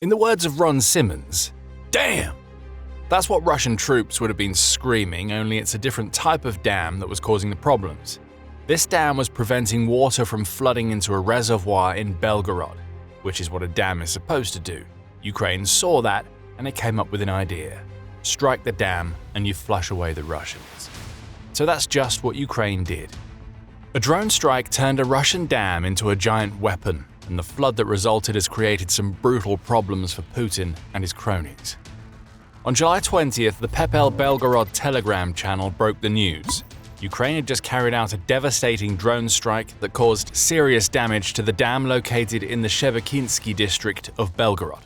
In the words of Ron Simmons, damn! That's what Russian troops would have been screaming, only it's a different type of dam that was causing the problems. This dam was preventing water from flooding into a reservoir in Belgorod, which is what a dam is supposed to do. Ukraine saw that, and it came up with an idea. Strike the dam, and you flush away the Russians. So that's just what Ukraine did. A drone strike turned a Russian dam into a giant weapon, and the flood that resulted has created some brutal problems for Putin and his cronies. On July 20th, the Pepel Belgorod Telegram channel broke the news. Ukraine had just carried out a devastating drone strike that caused serious damage to the dam located in the Shebekinsky district of Belgorod.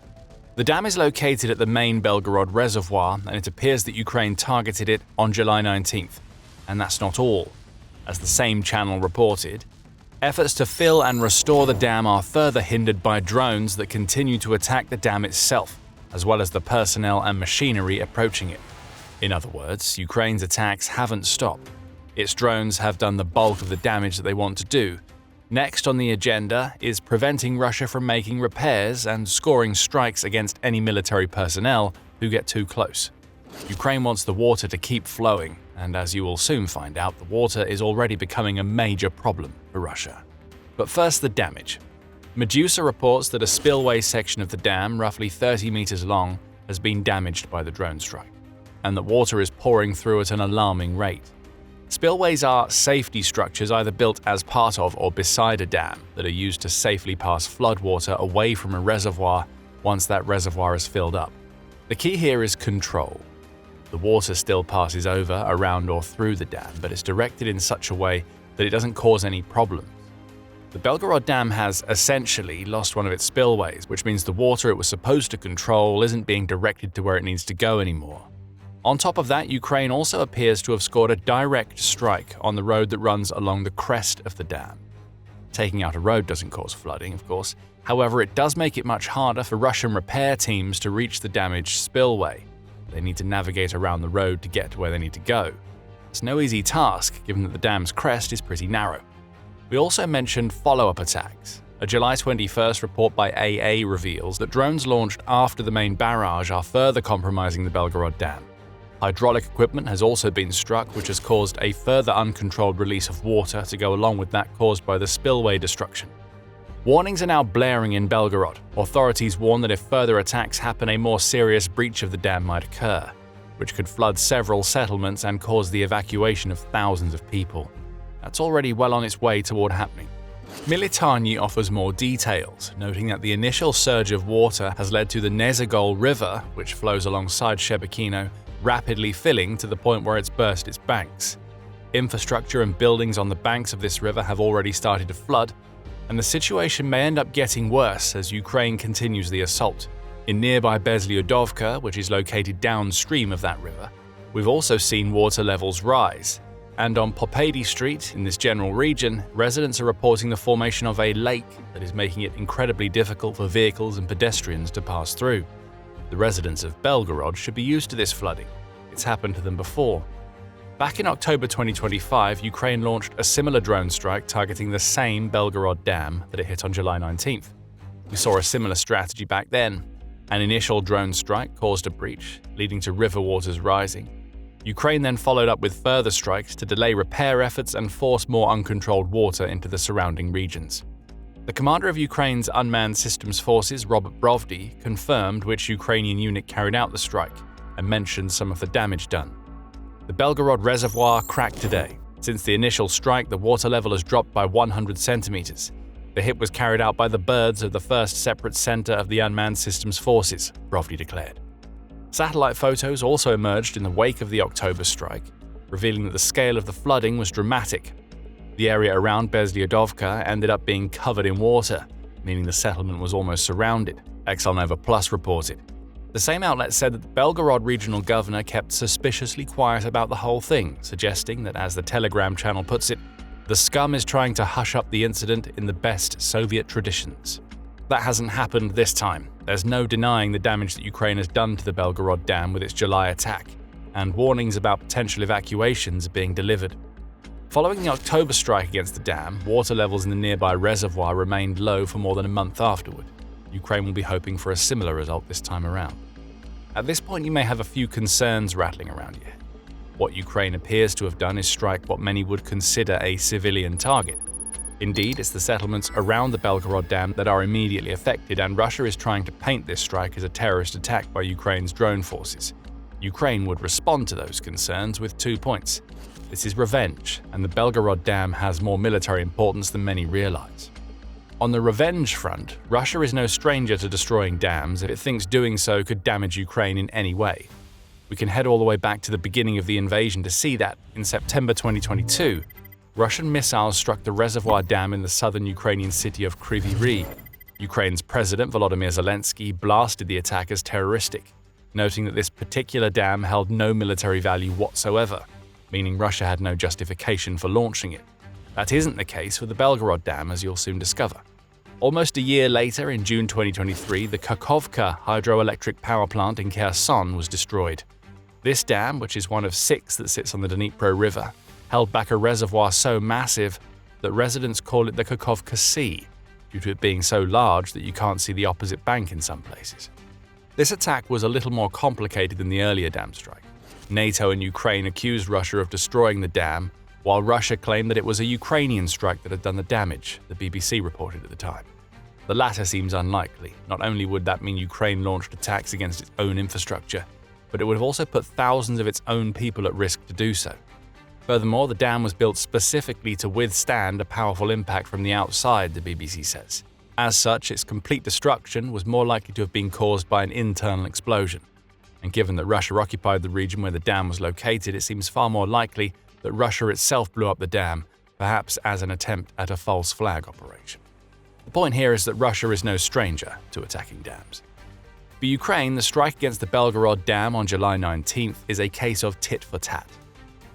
The dam is located at the main Belgorod Reservoir, and it appears that Ukraine targeted it on July 19th. And that's not all. As the same channel reported, efforts to fill and restore the dam are further hindered by drones that continue to attack the dam itself, as well as the personnel and machinery approaching it. In other words, Ukraine's attacks haven't stopped. Its drones have done the bulk of the damage that they want to do. Next on the agenda is preventing Russia from making repairs and scoring strikes against any military personnel who get too close. Ukraine wants the water to keep flowing, and as you will soon find out, the water is already becoming a major problem for Russia. But first, the damage. Medusa reports that a spillway section of the dam, roughly 30 meters long, has been damaged by the drone strike, and that water is pouring through at an alarming rate. Spillways are safety structures either built as part of or beside a dam that are used to safely pass floodwater away from a reservoir once that reservoir is filled up. The key here is control. The water still passes over, around or through the dam, but it's directed in such a way that it doesn't cause any problems. The Belgorod Dam has essentially lost one of its spillways, which means the water it was supposed to control isn't being directed to where it needs to go anymore. On top of that, Ukraine also appears to have scored a direct strike on the road that runs along the crest of the dam. Taking out a road doesn't cause flooding, of course. However, it does make it much harder for Russian repair teams to reach the damaged spillway. They need to navigate around the road to get to where they need to go. It's no easy task, given that the dam's crest is pretty narrow. We also mentioned follow-up attacks. A July 21st report by AA reveals that drones launched after the main barrage are further compromising the Belgorod Dam. Hydraulic equipment has also been struck, which has caused a further uncontrolled release of water to go along with that caused by the spillway destruction. Warnings are now blaring in Belgorod. Authorities warn that if further attacks happen, a more serious breach of the dam might occur, which could flood several settlements and cause the evacuation of thousands of people. That's already well on its way toward happening. Militani offers more details, noting that the initial surge of water has led to the Nezagol River, which flows alongside Shebekino, rapidly filling to the point where it's burst its banks. Infrastructure and buildings on the banks of this river have already started to flood, and the situation may end up getting worse as Ukraine continues the assault. In nearby Bezlyudovka, which is located downstream of that river, we've also seen water levels rise. And on Popady Street, in this general region, residents are reporting the formation of a lake that is making it incredibly difficult for vehicles and pedestrians to pass through. The residents of Belgorod should be used to this flooding. It's happened to them before. Back in October 2025, Ukraine launched a similar drone strike targeting the same Belgorod Dam that it hit on July 19th. We saw a similar strategy back then. An initial drone strike caused a breach, leading to river waters rising. Ukraine then followed up with further strikes to delay repair efforts and force more uncontrolled water into the surrounding regions. The commander of Ukraine's Unmanned Systems Forces, Robert Brovdy, confirmed which Ukrainian unit carried out the strike and mentioned some of the damage done. The Belgorod Reservoir cracked today. Since the initial strike, the water level has dropped by 100 centimeters. The hit was carried out by the birds of the first separate center of the Unmanned Systems Forces, Brovdy declared. Satellite photos also emerged in the wake of the October strike, revealing that the scale of the flooding was dramatic. The area around Bezlyudovka ended up being covered in water, meaning the settlement was almost surrounded, Excelnova Plus reported. The same outlet said that the Belgorod regional governor kept suspiciously quiet about the whole thing, suggesting that, as the Telegram channel puts it, the scum is trying to hush up the incident in the best Soviet traditions. That hasn't happened this time. There's no denying the damage that Ukraine has done to the Belgorod Dam with its July attack, and warnings about potential evacuations are being delivered. Following the October strike against the dam, water levels in the nearby reservoir remained low for more than a month afterward. Ukraine will be hoping for a similar result this time around. At this point, you may have a few concerns rattling around your head. What Ukraine appears to have done is strike what many would consider a civilian target. Indeed, it's the settlements around the Belgorod Dam that are immediately affected, and Russia is trying to paint this strike as a terrorist attack by Ukraine's drone forces. Ukraine would respond to those concerns with 2 points. This is revenge, and the Belgorod Dam has more military importance than many realize. On the revenge front, Russia is no stranger to destroying dams if it thinks doing so could damage Ukraine in any way. We can head all the way back to the beginning of the invasion to see that, in September 2022, Russian missiles struck the reservoir dam in the southern Ukrainian city of Kyiv. Ukraine's President Volodymyr Zelensky blasted the attack as terroristic, noting that this particular dam held no military value whatsoever, meaning Russia had no justification for launching it. That isn't the case with the Belgorod Dam, as you'll soon discover. Almost a year later, in June 2023, the Kakhovka hydroelectric power plant in Kherson was destroyed. This dam, which is one of 6 that sits on the Dnipro River, held back a reservoir so massive that residents call it the Kakhovka Sea, due to it being so large that you can't see the opposite bank in some places. This attack was a little more complicated than the earlier dam strike. NATO and Ukraine accused Russia of destroying the dam, while Russia claimed that it was a Ukrainian strike that had done the damage, the BBC reported at the time. The latter seems unlikely. Not only would that mean Ukraine launched attacks against its own infrastructure, but it would have also put thousands of its own people at risk to do so. Furthermore, the dam was built specifically to withstand a powerful impact from the outside, the BBC says. As such, its complete destruction was more likely to have been caused by an internal explosion. And given that Russia occupied the region where the dam was located, it seems far more likely that Russia itself blew up the dam, perhaps as an attempt at a false flag operation. The point here is that Russia is no stranger to attacking dams. For Ukraine, the strike against the Belgorod Dam on July 19th is a case of tit for tat.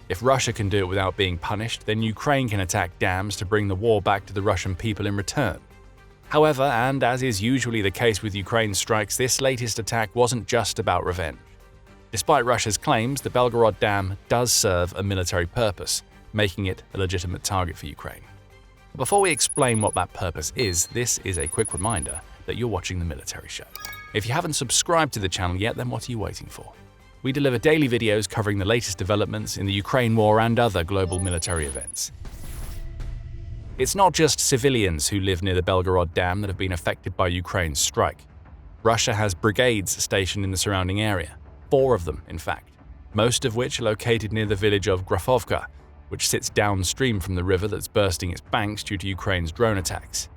If Russia can do it without being punished, then Ukraine can attack dams to bring the war back to the Russian people in return. However, and as is usually the case with Ukraine's strikes, this latest attack wasn't just about revenge. Despite Russia's claims, the Belgorod Dam does serve a military purpose, making it a legitimate target for Ukraine. Before we explain what that purpose is, this is a quick reminder that you're watching The Military Show. If you haven't subscribed to the channel yet, then what are you waiting for? We deliver daily videos covering the latest developments in the Ukraine war and other global military events. It's not just civilians who live near the Belgorod Dam that have been affected by Ukraine's strike. Russia has brigades stationed in the surrounding area, 4 of them in fact, most of which are located near the village of Grafovka, which sits downstream from the river that's bursting its banks due to Ukraine's drone attacks.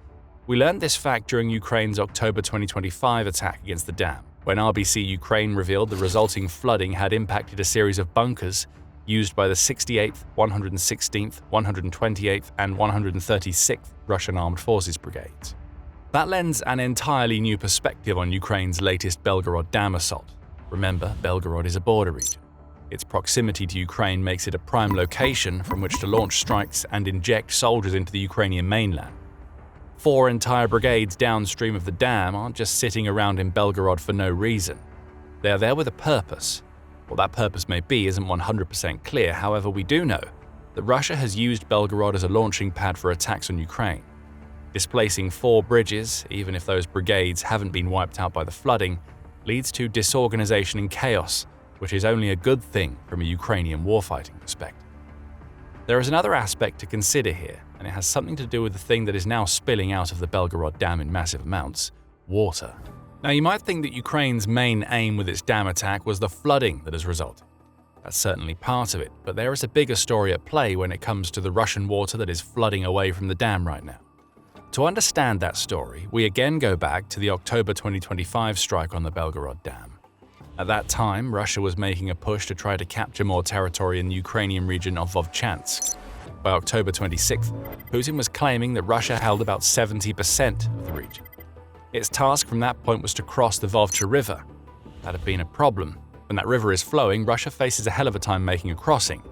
We learned this fact during Ukraine's October 2025 attack against the dam, when RBC Ukraine revealed the resulting flooding had impacted a series of bunkers used by the 68th, 116th, 128th, and 136th Russian Armed Forces brigades. That lends an entirely new perspective on Ukraine's latest Belgorod Dam assault. Remember, Belgorod is a border region. Its proximity to Ukraine makes it a prime location from which to launch strikes and inject soldiers into the Ukrainian mainland. 4 entire brigades downstream of the dam aren't just sitting around in Belgorod for no reason. They are there with a purpose. What that purpose may be isn't 100% clear, however we do know that Russia has used Belgorod as a launching pad for attacks on Ukraine. Displacing 4 bridges, even if those brigades haven't been wiped out by the flooding, leads to disorganization and chaos, which is only a good thing from a Ukrainian warfighting perspective. There is another aspect to consider here, and it has something to do with the thing that is now spilling out of the Belgorod Dam in massive amounts: water. Now, you might think that Ukraine's main aim with its dam attack was the flooding that has resulted. That's certainly part of it, but there is a bigger story at play when it comes to the Russian water that is flooding away from the dam right now. To understand that story, we again go back to the October 2025 strike on the Belgorod Dam. At that time, Russia was making a push to try to capture more territory in the Ukrainian region of Vovcha. By October 26th, Putin was claiming that Russia held about 70% of the region. Its task from that point was to cross the Vovcha River. That had been a problem. When that river is flowing, Russia faces a hell of a time making a crossing.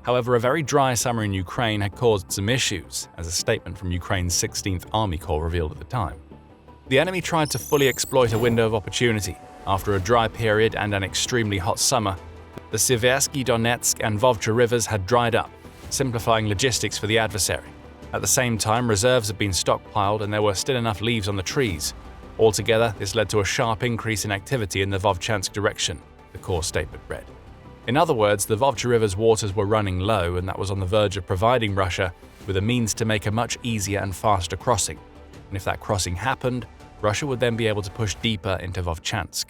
However, a very dry summer in Ukraine had caused some issues, as a statement from Ukraine's 16th Army Corps revealed at the time. The enemy tried to fully exploit a window of opportunity. After a dry period and an extremely hot summer, the Siversky, Donetsk, and Vovcha rivers had dried up, simplifying logistics for the adversary. At the same time, reserves had been stockpiled and there were still enough leaves on the trees. Altogether, this led to a sharp increase in activity in the Vovchansk direction, the core statement read. In other words, the Vovcha River's waters were running low, and that was on the verge of providing Russia with a means to make a much easier and faster crossing. And if that crossing happened, Russia would then be able to push deeper into Vovchansk.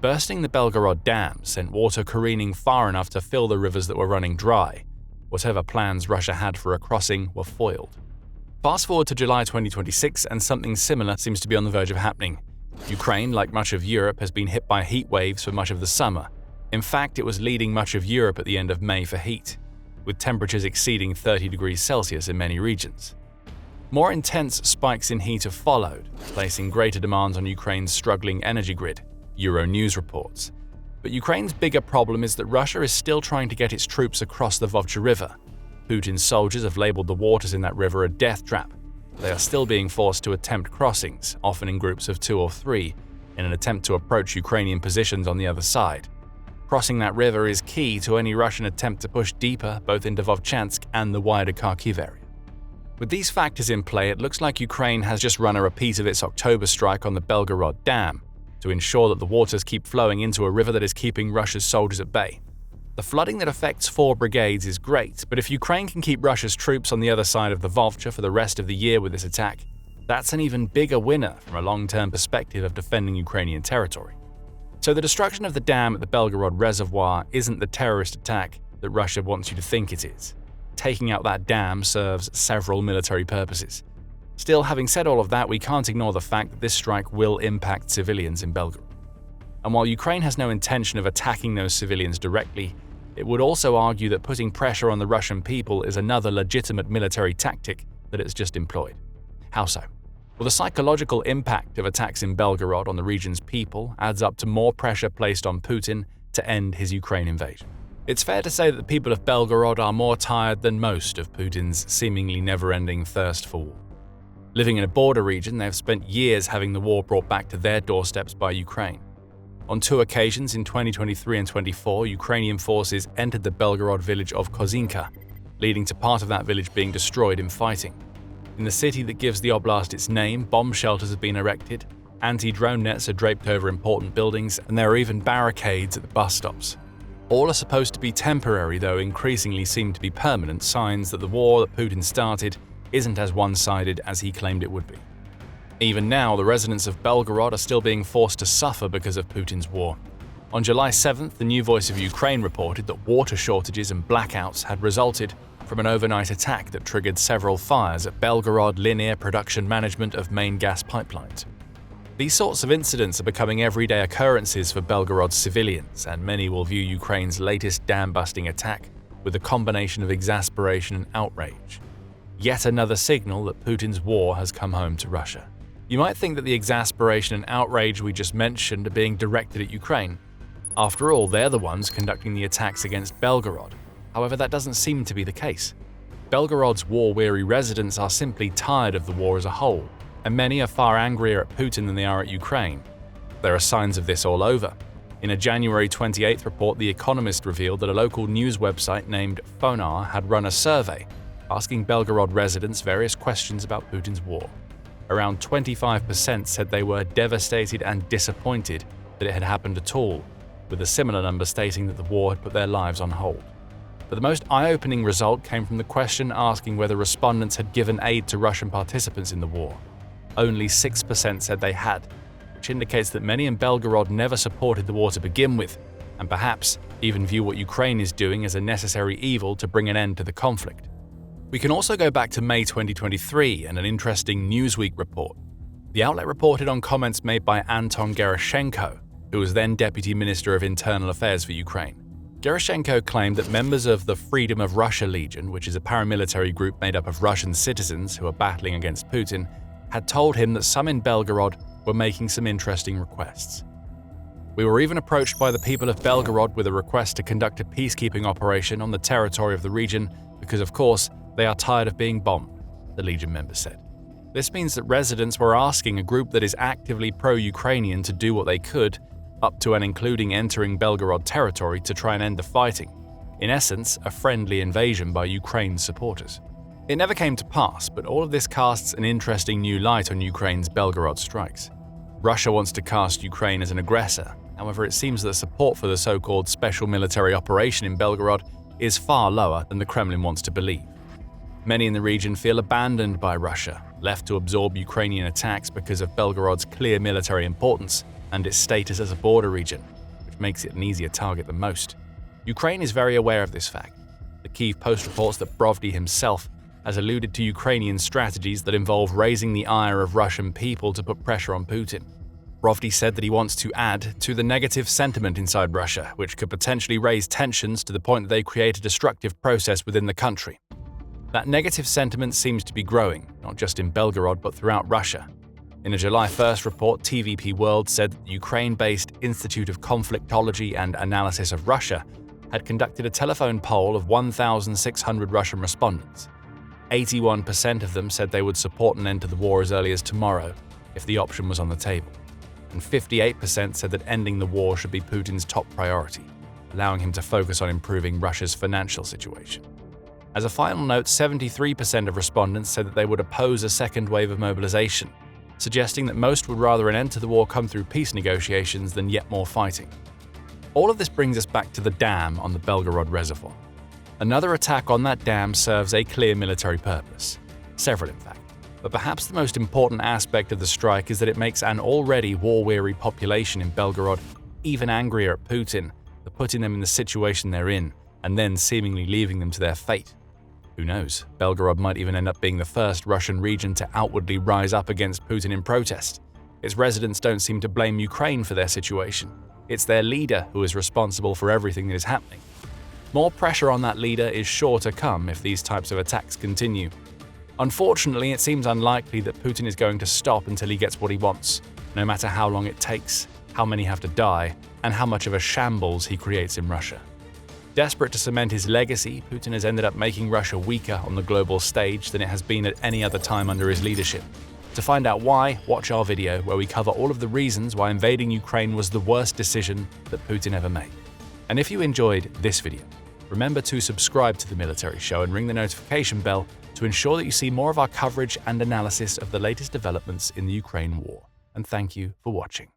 Bursting the Belgorod Dam sent water careening far enough to fill the rivers that were running dry. Whatever plans Russia had for a crossing were foiled. Fast forward to July 2026, and something similar seems to be on the verge of happening. Ukraine, like much of Europe, has been hit by heat waves for much of the summer. In fact, it was leading much of Europe at the end of May for heat, with temperatures exceeding 30 degrees Celsius in many regions. More intense spikes in heat have followed, placing greater demands on Ukraine's struggling energy grid, Euronews reports. But Ukraine's bigger problem is that Russia is still trying to get its troops across the Vovcha River. Putin's soldiers have labeled the waters in that river a death trap. They are still being forced to attempt crossings, often in groups of 2 or 3, in an attempt to approach Ukrainian positions on the other side. Crossing that river is key to any Russian attempt to push deeper both into Vovchansk and the wider Kyiv area. With these factors in play, it looks like Ukraine has just run a repeat of its October strike on the Belgorod Dam to ensure that the waters keep flowing into a river that is keeping Russia's soldiers at bay. The flooding that affects 4 brigades is great, but if Ukraine can keep Russia's troops on the other side of the Vovcha for the rest of the year with this attack, that's an even bigger winner from a long-term perspective of defending Ukrainian territory. So the destruction of the dam at the Belgorod Reservoir isn't the terrorist attack that Russia wants you to think it is. Taking out that dam serves several military purposes. Still, having said all of that, we can't ignore the fact that this strike will impact civilians in Belgorod. And while Ukraine has no intention of attacking those civilians directly, it would also argue that putting pressure on the Russian people is another legitimate military tactic that it's just employed. How so? Well, the psychological impact of attacks in Belgorod on the region's people adds up to more pressure placed on Putin to end his Ukraine invasion. It's fair to say that the people of Belgorod are more tired than most of Putin's seemingly never-ending thirst for war. Living in a border region, they've spent years having the war brought back to their doorsteps by Ukraine. On 2 occasions in 2023 and 24, Ukrainian forces entered the Belgorod village of Kozinka, leading to part of that village being destroyed in fighting. In the city that gives the oblast its name, bomb shelters have been erected, anti-drone nets are draped over important buildings, and there are even barricades at the bus stops. All are supposed to be temporary, though increasingly seem to be permanent signs that the war that Putin started isn't as one-sided as he claimed it would be. Even now, the residents of Belgorod are still being forced to suffer because of Putin's war. On July 7th, the New Voice of Ukraine reported that water shortages and blackouts had resulted from an overnight attack that triggered several fires at Belgorod Linear Production Management of main gas pipelines. These sorts of incidents are becoming everyday occurrences for Belgorod's civilians, and many will view Ukraine's latest dam-busting attack with a combination of exasperation and outrage. Yet another signal that Putin's war has come home to Russia. You might think that the exasperation and outrage we just mentioned are being directed at Ukraine. After all, they're the ones conducting the attacks against Belgorod. However, that doesn't seem to be the case. Belgorod's war-weary residents are simply tired of the war as a whole, and many are far angrier at Putin than they are at Ukraine. There are signs of this all over. In a January 28th report, The Economist revealed that a local news website named Fonar had run a survey asking Belgorod residents various questions about Putin's war. Around 25% said they were devastated and disappointed that it had happened at all, with a similar number stating that the war had put their lives on hold. But the most eye-opening result came from the question asking whether respondents had given aid to Russian participants in the war. Only 6% said they had, which indicates that many in Belgorod never supported the war to begin with, and perhaps even view what Ukraine is doing as a necessary evil to bring an end to the conflict. We can also go back to May 2023 and an interesting Newsweek report. The outlet reported on comments made by Anton Gerashenko, who was then Deputy Minister of Internal Affairs for Ukraine. Gerashenko claimed that members of the Freedom of Russia Legion, which is a paramilitary group made up of Russian citizens who are battling against Putin, had told him that some in Belgorod were making some interesting requests. We were even approached by the people of Belgorod with a request to conduct a peacekeeping operation on the territory of the region because, of course, they are tired of being bombed, the Legion member said. This means that residents were asking a group that is actively pro-Ukrainian to do what they could, up to and including entering Belgorod territory to try and end the fighting. In essence, a friendly invasion by Ukraine's supporters. It never came to pass, but all of this casts an interesting new light on Ukraine's Belgorod strikes. Russia wants to cast Ukraine as an aggressor. However, it seems that support for the so-called special military operation in Belgorod is far lower than the Kremlin wants to believe. Many in the region feel abandoned by Russia, left to absorb Ukrainian attacks because of Belgorod's clear military importance and its status as a border region, which makes it an easier target than most. Ukraine is very aware of this fact. The Kyiv Post reports that Brovdi himself has alluded to Ukrainian strategies that involve raising the ire of Russian people to put pressure on Putin. Brovdi said that he wants to add to the negative sentiment inside Russia, which could potentially raise tensions to the point that they create a destructive process within the country. That negative sentiment seems to be growing, not just in Belgorod but throughout Russia. In a July 1st report, TVP World said that the Ukraine-based Institute of Conflictology and Analysis of Russia had conducted a telephone poll of 1,600 Russian respondents. 81% of them said they would support an end to the war as early as tomorrow, if the option was on the table. And 58% said that ending the war should be Putin's top priority, allowing him to focus on improving Russia's financial situation. As a final note, 73% of respondents said that they would oppose a second wave of mobilization, suggesting that most would rather an end to the war come through peace negotiations than yet more fighting. All of this brings us back to the dam on the Belgorod Reservoir. Another attack on that dam serves a clear military purpose. Several, in fact. But perhaps the most important aspect of the strike is that it makes an already war-weary population in Belgorod even angrier at Putin for putting them in the situation they're in and then seemingly leaving them to their fate. Who knows, Belgorod might even end up being the first Russian region to outwardly rise up against Putin in protest. Its residents don't seem to blame Ukraine for their situation. It's their leader who is responsible for everything that is happening. More pressure on that leader is sure to come if these types of attacks continue. Unfortunately, it seems unlikely that Putin is going to stop until he gets what he wants, no matter how long it takes, how many have to die, and how much of a shambles he creates in Russia. Desperate to cement his legacy, Putin has ended up making Russia weaker on the global stage than it has been at any other time under his leadership. To find out why, watch our video where we cover all of the reasons why invading Ukraine was the worst decision that Putin ever made. And if you enjoyed this video, remember to subscribe to The Military Show and ring the notification bell to ensure that you see more of our coverage and analysis of the latest developments in the Ukraine war. And thank you for watching.